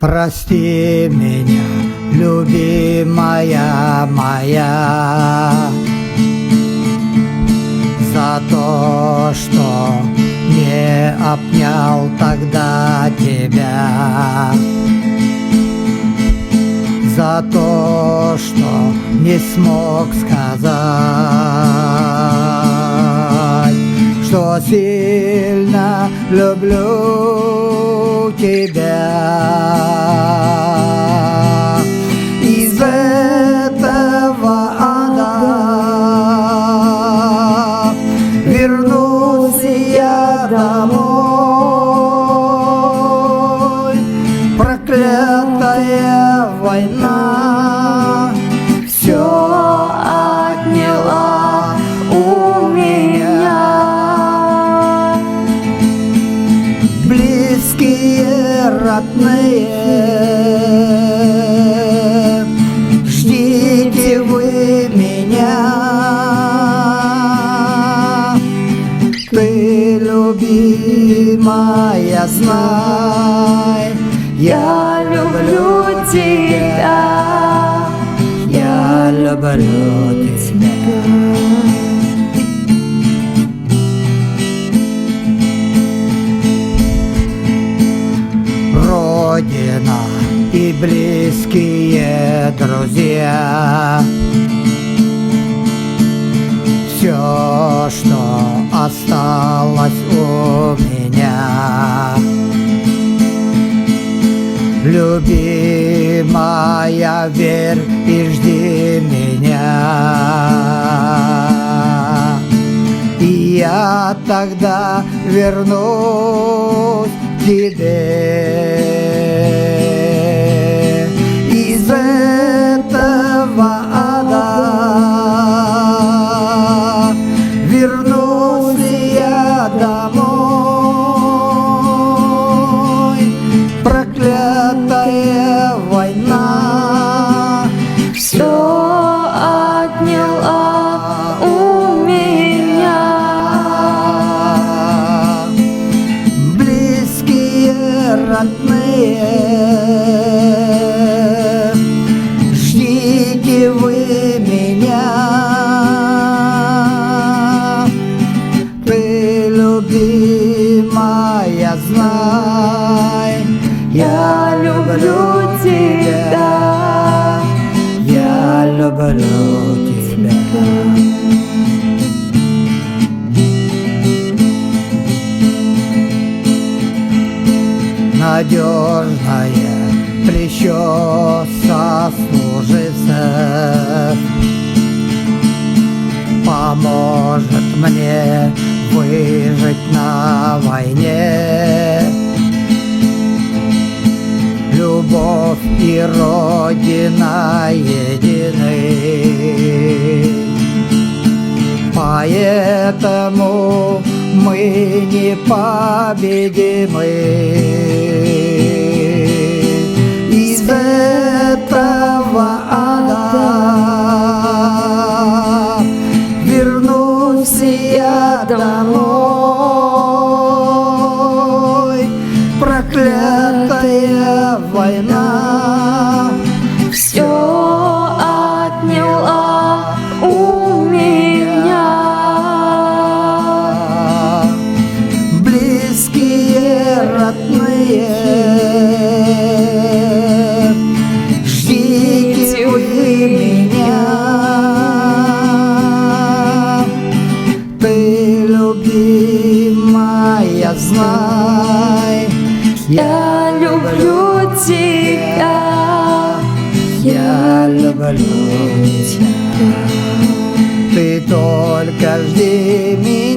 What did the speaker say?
Прости меня, любимая моя, за то, что не обнял тогда тебя, за то, что не смог сказать, что сильно люблю тебя. Из этого ада вернусь я домой. Проклятая война все отняла у меня. Близкие, родные, ждите вы меня. Ты, любимая, знай, я люблю тебя, я люблю тебя. Родина и близкие друзья, все, что осталось у меня. Любимая, верь и жди меня, и я тогда вернусь к тебе. Из этого ада вернусь я домой. Проклятая война все отняла у меня. Близкие, родные, ждите вы меня. Ты, любимая, знай, я люблю тебя, я люблю тебя. Надежное плечо сослуживцев поможет мне выжить на войне. Любовь и Родина едины, поэтому мы непобедимы. Из этого ада вернусь я домой. Проклятая война все отняла у меня. Близкие, родные, ждите вы меня. Ты, любимая, знай, я люблю тебя, я люблю тебя. Ты только жди меня.